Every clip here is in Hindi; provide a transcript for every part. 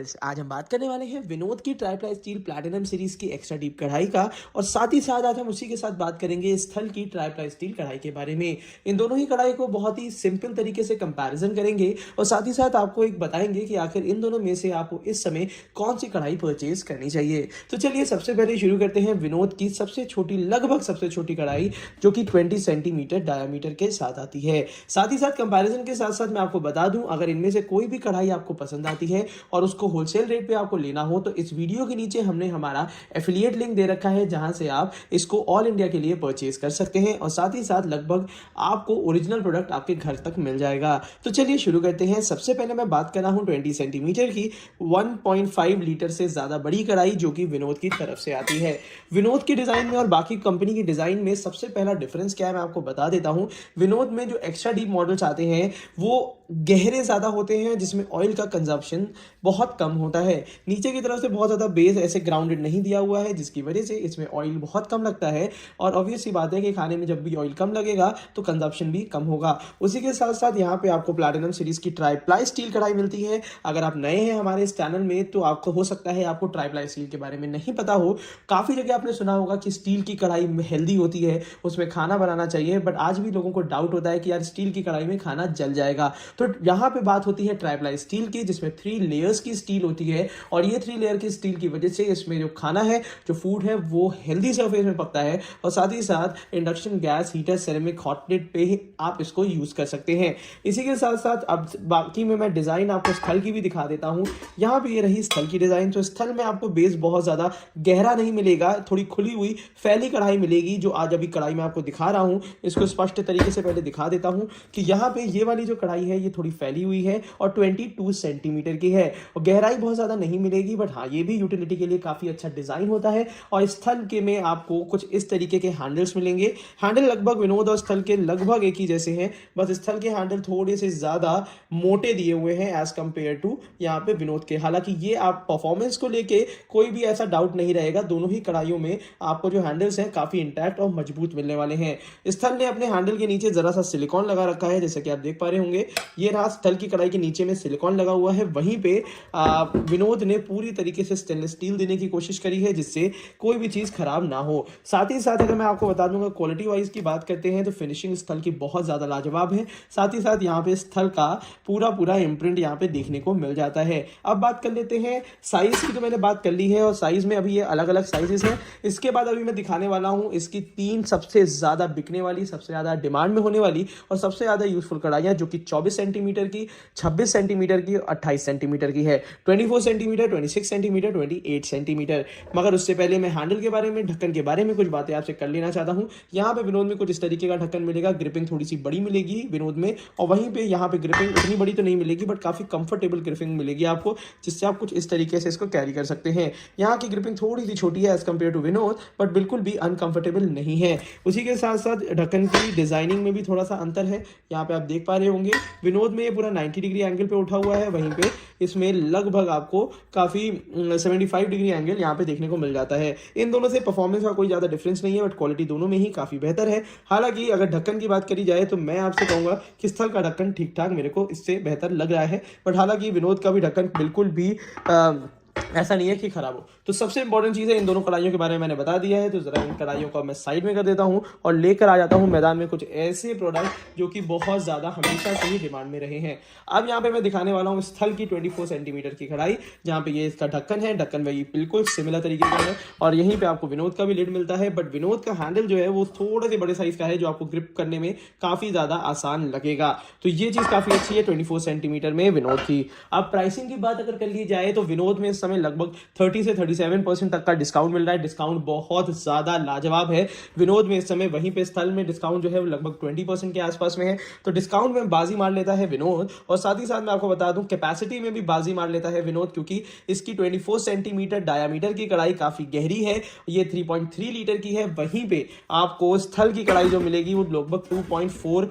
आज हम बात करने वाले हैं विनोद की ट्राइप्लाई स्टील प्लैटिनम सीरीज की एक्स्ट्रा डीप कढ़ाई का। और साथ ही साथ आज हम उसी के साथ बात करेंगे स्थल की ट्राइप्लाई स्टील कढ़ाई के बारे में। इन दोनों ही कढ़ाई को बहुत ही सिंपल तरीके से कंपैरिजन करेंगे और साथ ही साथ आपको एक बताएंगे कि आखिर इन दोनों में से आपको इस समय कौन सी कढ़ाई परचेज करनी चाहिए। तो चलिए सबसे पहले शुरू करते हैं विनोद की सबसे छोटी, लगभग सबसे छोटी कढ़ाई, जो कि 20 सेंटीमीटर डायामीटर के साथ आती है। साथ ही साथ कंपैरिजन के साथ साथ मैं आपको बता दूं, अगर इनमें से कोई भी कढ़ाई आपको पसंद आती है और उसको होलसेल रेट पे आपको लेना हो तो इस वीडियो के नीचे हमने हमारा एफिलिएट लिंक दे रखा है, जहां से आप इसको ऑल इंडिया के लिए परचेज कर सकते हैं और साथ ही साथ लगभग आपको ओरिजिनल प्रोडक्ट आपके घर तक मिल जाएगा। तो चलिए शुरू करते हैं। सबसे पहले मैं बात कर रहा हूं 20 सेंटीमीटर की 1.5 लीटर से ज्यादा बड़ी कढ़ाई, जो कि विनोद की तरफ से आती है। विनोद की डिजाइन में और बाकी कंपनी की डिजाइन में सबसे पहला डिफरेंस क्या है मैं आपको बता देता हूं। विनोद में जो एक्स्ट्रा डीप मॉडल्स आते हैं वो गहरे ज्यादा होते हैं, जिसमें ऑयल का कंजप्शन बहुत कम होता है। नीचे की तरफ से बहुत ज्यादा बेस ऐसे ग्राउंडेड नहीं दिया हुआ है, जिसकी वजह से इसमें ऑयल बहुत कम लगता है। और ऑब्वियस सी बात है कि खाने में जब भी ऑयल कम लगेगा तो कंजप्शन भी कम होगा। उसी के साथ साथ यहाँ पे आपको प्लैटिनम सीरीज की ट्राइप्लाई स्टील कढ़ाई मिलती है। अगर आप नए हैं हमारे इस चैनल में तो आपको हो सकता है आपको ट्राइप्लाई स्टील के बारे में नहीं पता हो। काफी जगह आपने सुना होगा कि स्टील की कढ़ाई हेल्दी होती है, उसमें खाना बनाना चाहिए, बट आज भी लोगों को डाउट होता है कि यार स्टील की कढ़ाई में खाना जल जाएगा। तो यहाँ पे बात होती है ट्राइप्लाई स्टील की, जिसमें 3 लेयर्स की स्टील होती है और ये 3 लेयर की स्टील की वजह से इसमें जो खाना है, जो फूड है, वो हेल्दी सरफेस में पकता है। और साथ ही साथ induction gas heater ceramic hot plate पे ही आप इसको यूज कर सकते हैं। इसी के साथ साथ अब बाकी में मैं डिजाइन आपको स्थल की भी दिखा देता हूं। यहाँ पे ये रही स्थल की डिजाइन। तो स्थल में आपको बेस बहुत ज्यादा गहरा नहीं मिलेगा, थोड़ी खुली हुई फैली कढ़ाई मिलेगी, जो आज अभी कढ़ाई में आपको दिखा रहा हूं। इसको स्पष्ट तरीके से पहले दिखा देता हूं कि यहाँ पे ये वाली जो कढ़ाई है ये थोड़ी फैली हुई है और 22 सेंटीमीटर की है और गहराई बहुत ज्यादा नहीं मिलेगी, बट हाँ ये भी यूटिलिटी के लिए काफी अच्छा डिजाइन होता है। और स्थल के में आपको कुछ इस तरीके के हैंडल्स मिलेंगे। हैंडल लगभग विनोद और स्थल के लगभग एक ही जैसे हैं, बस स्थल के हैंडल थोड़े से ज्यादा मोटे दिए हुए हैं एज कंपेयर टू यहाँ पे विनोद के। हालांकि ये आप परफॉर्मेंस को लेके कोई भी ऐसा डाउट नहीं रहेगा, दोनों ही कढ़ाइयों में आपको जो हैंडल्स हैं काफी इंटैक्ट और मजबूत मिलने वाले हैं। स्थल ने अपने हैंडल के नीचे जरा सा सिलिकॉन लगा रखा है, जैसे कि आप देख पा रहे होंगे। ये रहा स्थल की कढ़ाई के नीचे में सिलिकॉन लगा हुआ है। वहीं पे विनोद ने पूरी तरीके से स्टेनलेस स्टील देने की कोशिश करी है, जिससे कोई भी चीज खराब ना हो। साथ ही साथ अगर मैं आपको बता दूंगा क्वालिटी वाइज की बात करते हैं तो फिनिशिंग स्थल की बहुत ज्यादा लाजवाब है। साथ ही साथ यहाँ पे स्थल का पूरा इम्प्रिंट यहाँ पे देखने को मिल जाता है। अब बात कर लेते हैं साइज की। तो मैंने बात कर ली है और साइज में अभी ये अलग अलग साइजेस हैं। इसके बाद अभी मैं दिखाने वाला हूं इसकी 3 सबसे ज्यादा बिकने वाली, सबसे ज्यादा डिमांड में होने वाली और सबसे ज्यादा यूजफुल कढ़ाइयां, जो कि 24 सेंटीमीटर की, 26 सेंटीमीटर की, 28 सेंटीमीटर की है। 24 सेंटीमीटर, 26 सेंटीमीटर, 28 सेंटीमीटर। मगर उससे पहले मैं हैंडल के बारे में, ढक्कन के बारे में कुछ बातें आपसे कर लेना चाहता हूं। यहाँ पे विनोद में कुछ इस तरीके का ढक्कन मिलेगा। ग्रिपिंग थोड़ी सी बड़ी मिलेगी विनोद में, और वहीं पे यहाँ पे ग्रिपिंग उतनी बड़ी तो नहीं मिलेगी, बट काफी कंफर्टेबल ग्रिपिंग मिलेगी आपको, जिससे आप कुछ इस तरीके से इसको कैरी कर सकते हैं। यहाँ की ग्रिपिंग थोड़ी सी छोटी है as compare to Vinod, but बिल्कुल भी अनकंफर्टेबल नहीं है। उसी के साथ साथ ढक्कन की डिजाइनिंग में भी थोड़ा सा अंतर है। यहाँ पे आप देख पा रहे होंगे विनोद में ये पूरा 90 डिग्री एंगल पे उठा हुआ है, वहीं पे इसमें लगभग आपको काफी 75 डिग्री एंगल यहाँ पे देखने को मिल जाता है। इन दोनों से परफॉर्मेंस का कोई ज्यादा डिफरेंस नहीं है, बट क्वालिटी दोनों में ही काफी बेहतर है। हालांकि अगर ढक्कन की बात करी जाए तो मैं आपसे कहूंगा कि स्थल का ढक्कन ठीक ठाक मेरे को इससे बेहतर लग रहा है, बट हालांकि विनोद का भी ढक्कन बिल्कुल भी ऐसा नहीं है कि खराब हो। तो सबसे इंपॉर्टेंट चीज है, इन दोनों कढ़ाइयों के बारे में मैंने बता दिया है। तो जरा इन कढ़ाइयों को मैं साइड में कर देता हूं और लेकर आ जाता हूं मैदान में कुछ ऐसे प्रोडक्ट जो कि बहुत ज्यादा हमेशा से ही डिमांड में रहे हैं। अब यहाँ पे मैं दिखाने वाला हूं स्थल की 24 सेंटीमीटर की कढ़ाई, जहां पे ये इसका ढक्कन है। ढक्कन वही बिल्कुल सिमिलर तरीके का है और यहीं पे आपको विनोद का भी लिड मिलता है, बट विनोद का हैंडल जो है वो थोड़े से बड़े साइज का है, जो आपको ग्रिप करने में काफी ज्यादा आसान लगेगा। तो ये चीज काफी अच्छी है 24 सेंटीमीटर में विनोद की। अब प्राइसिंग की बात अगर कर ली जाए तो विनोद में इस समय लगभग 30 से 37% तक का डिस्काउंट मिल रहा है। डिस्काउंट बहुत ज्यादा लाजवाब है विनोद में इस समय। वहीं पे स्थल में डिस्काउंट जो है वो लगभग 20% के आसपास में है। तो डिस्काउंट में बाजी मार लेता है विनोद। और साथ ही साथ मैं आपको बता दूं कैपेसिटी में भी बाजी मार लेता है विनोद, क्योंकि इसकी 24 सेंटीमीटर डायामीटर की कढ़ाई काफी गहरी है, ये 3.3 लीटर की है। वहीं पे आपको स्थल की कढ़ाई जो मिलेगी वो लगभग 2.4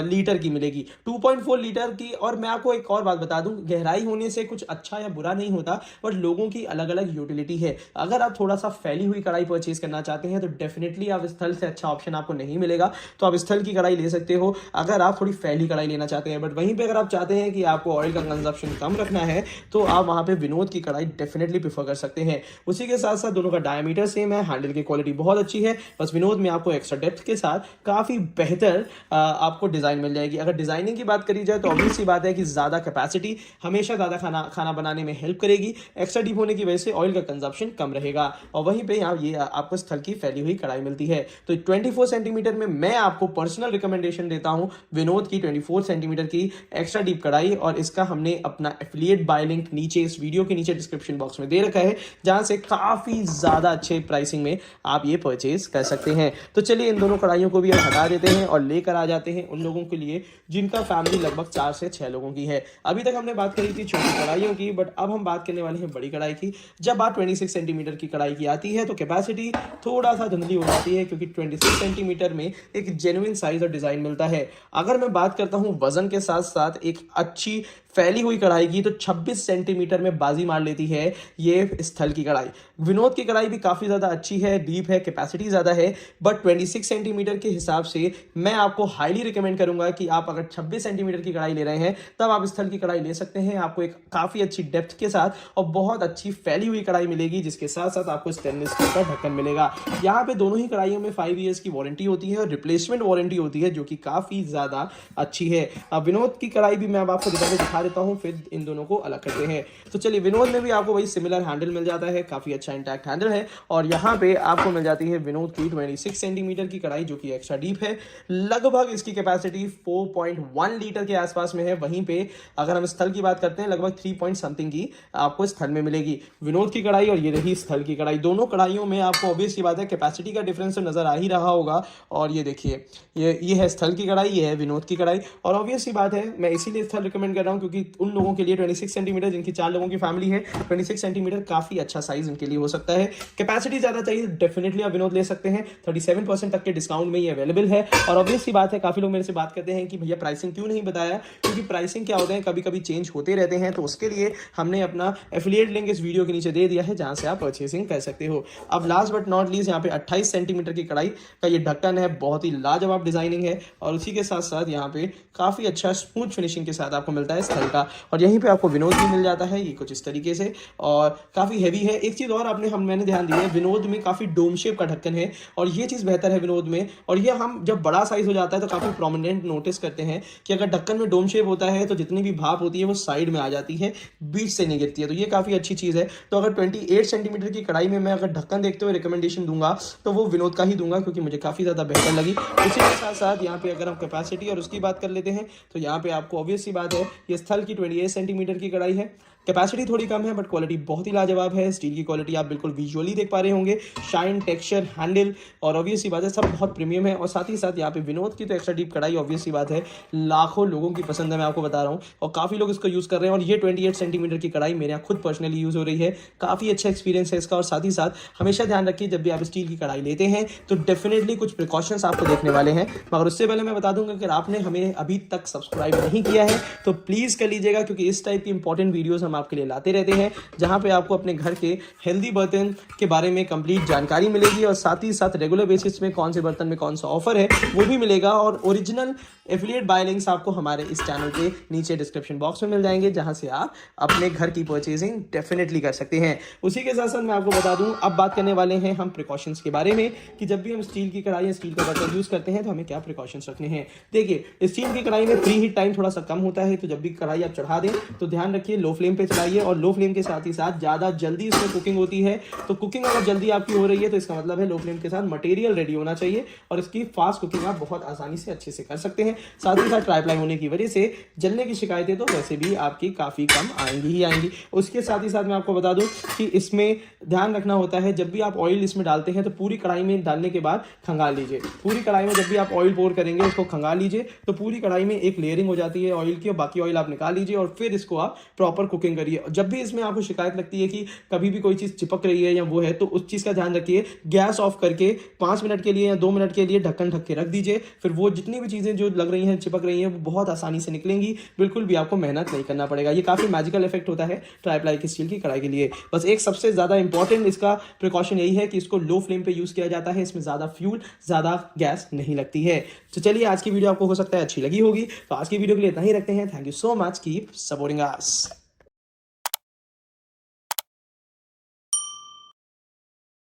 लीटर की मिलेगी, 2.4 लीटर की। और मैं आपको एक और बात बता दूं, गहराई होने से कुछ अच्छा या बुरा नहीं होता, बट लोगों की अलग अलग यूटिलिटी है। अगर आप थोड़ा सा फैली हुई कढ़ाई परचेज करना चाहते हैं तो डेफिनेटली आप स्थल से अच्छा ऑप्शन आपको नहीं मिलेगा, तो आप स्थल की कढ़ाई ले सकते हो अगर आप थोड़ी फैली कढ़ाई लेना चाहते हैं। बट वहीं पे अगर आप चाहते हैं कि आपको ऑयल का कंजप्शन कम रखना है तो आप वहां पे विनोद की कढ़ाई डेफिनेटली प्रेफर कर सकते हैं। उसी के साथ साथ दोनों का डायमीटर सेम है, हैंडल की क्वालिटी बहुत अच्छी है, बस विनोद में आपको एक्स्ट्रा डेप्थ के साथ काफी बेहतर आपको डिजाइन मिल जाएगी। अगर डिजाइनिंग की बात करी जाए तो ऑब्वियस सी बात है कि ज्यादा कैपेसिटी हमेशा ज्यादा खाना बनाने में हेल्प करेगी। एक्स्ट्रा डीप होने की वजह से ऑयल का कंजप्शन कम रहेगा। और वहीं पे यहाँ ये आपको स्थल की फैली हुई कढ़ाई मिलती है। तो 24 सेंटीमीटर में मैं आपको पर्सनल रिकमेंडेशन देता हूं विनोद की 24 सेंटीमीटर की एक्स्ट्रा डीप कढ़ाई, और इसका हमने अपना एफिलिएट बाय लिंक नीचे इस वीडियो के नीचे डिस्क्रिप्शन बॉक्स में दे रखा है, जहां से काफी ज्यादा अच्छे प्राइसिंग में आप ये परचेज कर सकते हैं। तो चलिए इन दोनों कढ़ाइयों को भी हम हटा देते हैं और लेकर आ जाते हैं उन लोगों के लिए जिनका फैमिली लगभग 4 से 6 लोगों की है। अभी तक हमने बात करी थी छोटी कढ़ाइयों की, बट अब हम बात करने वाले हैं बड़ी कढ़ाई की। जब बात 26 सेंटीमीटर की कढ़ाई की आती है तो कैपेसिटी थोड़ा सा धुंधली हो जाती है, क्योंकि 26 सेंटीमीटर में एक जेन्युइन साइज और डिजाइन मिलता है। अगर मैं बात करता हूं वजन के साथ साथ एक अच्छी फैली हुई कढ़ाई की, तो 26 सेंटीमीटर में बाजी मार लेती है ये स्थल की कढ़ाई। विनोद की कढ़ाई भी काफी ज्यादा अच्छी है, डीप है, कैपेसिटी ज्यादा है, बट 26 सेंटीमीटर के हिसाब से मैं आपको हाईली रिकमेंड करूंगा कि आप अगर 26 सेंटीमीटर की कढ़ाई ले रहे हैं तब आप स्थल की कढ़ाई ले सकते हैं। आपको एक काफी अच्छी डेप्थ के साथ और बहुत अच्छी फैली हुई कढ़ाई मिलेगी, जिसके साथ साथ आपको स्टेनलेस स्टील का ढक्कन मिलेगा। यहाँ पे दोनों ही कढ़ाइयों में 5 ईयर्स की वारंटी होती है और रिप्लेसमेंट वारंटी होती है, जो कि काफी ज्यादा अच्छी है। अब विनोद की कढ़ाई भी मैं अब आपको दिखा देता हूं, फिर इन दोनों को अलग करते हैं। तो चलिए, विनोद में भी आपको वही सिमिलर हैंडल मिल जाता है, काफी अच्छा इंटैक्ट हैंडल है, और यहाँ पे आपको मिल जाती है विनोद की 26 सेंटीमीटर की कढ़ाई, जो कि एक्स्ट्रा डीप है। लगभग इसकी कैपेसिटी 4.1 लीटर के आसपास में है। वहीं पे अगर हम स्थल की बात करते हैं लगभग 3 पॉइंट समथिंग की आपको स्थल में मिलेगी विनोद की कढ़ाई, और ये रही स्थल की कढ़ाई। दोनों कढ़ाइयों में आपको ऑब्वियस की बात है कैपेसिटी का डिफरेंस तो नजर आ ही रहा होगा। और ये देखिए, ये है स्थल की कढ़ाई, ये है विनोद की कढ़ाई। और ऑब्वियस सी बात है, मैं इसीलिए स्थल रिकमेंड कर रहा हूँ क्योंकि उन लोगों के लिए 26 सेंटीमीटर, जिनकी 4 लोगों की फैमिली है, 26 सेंटीमीटर काफी अच्छा साइज उनके लिए हो सकता है। कैपेसिटी ज्यादा चाहिए डेफिनेटली आप विनोद ले सकते हैं, 37% तक के डिस्काउंट में ये अवेलेबल है। और ऑब्वियस सी बात है, काफी लोग मेरे से बात करते हैं कि भैया प्राइसिंग क्यों नहीं बताया, क्योंकि प्राइसिंग क्या होते हैं कभी कभी चेंज होते रहते हैं, तो उसके लिए हमने अपना एफिलिएट लिंक इस वीडियो के नीचे दे दिया है, जहां से आप परचेसिंग कर सकते हो। अब लास्ट बट नॉट लीस्ट, यहाँ पे 28 सेंटीमीटर की कढ़ाई का ये ढक्कन है, बहुत ही लाजवाब डिजाइनिंग है, और उसी के साथ साथ यहाँ पे काफी अच्छा स्मूथ फिनिशिंग के साथ आपको मिलता है स्थल का। और यहीं पे आपको विनोद भी मिल जाता है, ये कुछ इस तरीके से, और काफी हैवी है। एक चीज और मैंने ध्यान दी है, विनोद में काफी डोम शेप का ढक्कन है, और ये चीज बेहतर है विनोद में। और ये हम जब बड़ा साइज हो जाता है तो काफी प्रोमिनेंट नोटिस करते हैं कि अगर ढक्कन में डोम शेप होता है तो जितनी भी भाप होती है वो साइड में आ जाती है, बीच से नहीं गिरती है, तो ये काफी अच्छी चीज है। तो अगर 28 सेंटीमीटर की कढ़ाई में मैं अगर ढक्कन देखते हुए रिकमेंडेशन दूंगा तो वो विनोद का ही दूंगा, क्योंकि मुझे काफी ज्यादा बेहतर लगी। इसी के साथ साथ यहाँ पे अगर हम कैपेसिटी और उसकी बात कर लेते हैं तो यहाँ पे आपको ऑब्वियस सी बात है, ये स्थल की 28 सेंटीमीटर की कढ़ाई है। कैपेसिटी थोड़ी कम है बट क्वालिटी बहुत ही लाजवाब है। स्टील की क्वालिटी आप बिल्कुल विजुअली देख पा रहे होंगे, शाइन, टेक्सचर, हैंडल, और ऑब्वियस सी बात है सब बहुत प्रीमियम है। और साथ ही साथ यहाँ पे विनोद की तो एक्स्ट्रा डीप कढ़ाई ऑब्वियस सी बात है लाखों लोगों की पसंद है, मैं आपको बता रहा हूँ, और काफी लोग इसको यूज कर रहे हैं। और ये 28 सेंटीमीटर की कढ़ाई मेरे यहाँ खुद पर्सनली यूज हो रही है, काफी अच्छा एक्सपीरियंस है इसका। और साथ ही साथ हमेशा ध्यान रखिए, जब भी आप स्टील की कढ़ाई लेते हैं तो डेफिनेटली कुछ प्रिकॉशंस आपको देखने वाले हैं, मगर उससे पहले मैं बता दूंगा अगर आपने हमें अभी तक सब्सक्राइब नहीं किया है तो प्लीज कर लीजिएगा, क्योंकि इस टाइप की इंपॉर्टेंट वीडियोस हम आपके लिए लाते रहते हैं, जहां पे आपको अपने घर के हेल्दी बर्तन के बारे में कंप्लीट जानकारी मिलेगी, और साथ ही साथ रेगुलर बेसिस में कौन से बर्तन में कौन सा ऑफर है वो भी मिलेगा। और ओरिजिनल एफिलिएट बाय लिंक्स आपको हमारे इस चैनल के नीचे डिस्क्रिप्शन बॉक्स में मिल जाएंगे, जहां से आप अपने घर की परचेजिंग डेफिनेटली कर सकते हैं। उसी के साथ साथ मैं आपको बता दूं, अब बात करने वाले हैं हम प्रिकॉशंस के बारे में, कि जब भी हम स्टील की कढ़ाई या स्टील का बर्तन यूज करते हैं तो हमें क्या प्रिकॉशंस रखने हैं। देखिए, स्टील की कढ़ाई में प्री हीट टाइम थोड़ा सा कम होता है, तो जब भी कढ़ाई आप चढ़ा दें तो ध्यान रखिए लो फ्लेम पे चलाइए, और लो फ्लेम के साथ ही साथ ज्यादा जल्दी इसमें कुकिंग होती है। तो कुकिंग अगर जल्दी आपकी हो रही है तो इसका मतलब है लो फ्लेम के साथ मटेरियल रेडी होना चाहिए, और इसकी फास्ट कुकिंग आप बहुत आसानी से अच्छे से कर सकते हैं। साथ ही साथ ट्राइप्लाई होने की वजह से जलने की शिकायतें तो वैसे भी आपकी काफी कम आएंगी ही आएंगी। उसके साथ ही साथ मैं आपको बता दूं कि इसमें ध्यान रखना होता है, जब भी आप ऑयल इसमें डालते हैं तो पूरी कढ़ाई में डालने के बाद खंगाल लीजिए। पूरी कढ़ाई में जब भी आप ऑयल पोर करेंगे उसको खंगाल लीजिए, तो पूरी कढ़ाई में एक लेयरिंग हो जाती है ऑयल की, और बाकी ऑयल आप निकाल लीजिए, और फिर इसको आप प्रॉपर कुकिंग ओपनिंग करिए। और जब भी इसमें आपको शिकायत लगती है कि कभी भी कोई चीज़ चिपक रही है या वो है, तो उस चीज़ का ध्यान रखिए, गैस ऑफ करके 5 मिनट के लिए या 2 मिनट के लिए ढक्कन ढक के रख दीजिए। फिर वो जितनी भी चीज़ें जो लग रही हैं, चिपक रही हैं, वो बहुत आसानी से निकलेंगी। बिल्कुल भी आपको मेहनत नहीं करना पड़ेगा। ये काफ़ी मैजिकल इफेक्ट होता है ट्राई प्लाई की स्टील की कढ़ाई के लिए। बस एक सबसे ज़्यादा इंपॉर्टेंट इसका प्रिकॉशन यही है कि इसको लो फ्लेम पे यूज़ किया जाता है। इसमें ज़्यादा फ्यूल, ज़्यादा गैस नहीं लगती है। तो चलिए, आज की वीडियो आपको हो सकता है अच्छी लगी होगी। तो आज की वीडियो के लिए इतना ही रखते हैं। Thank you so much, keep supporting us.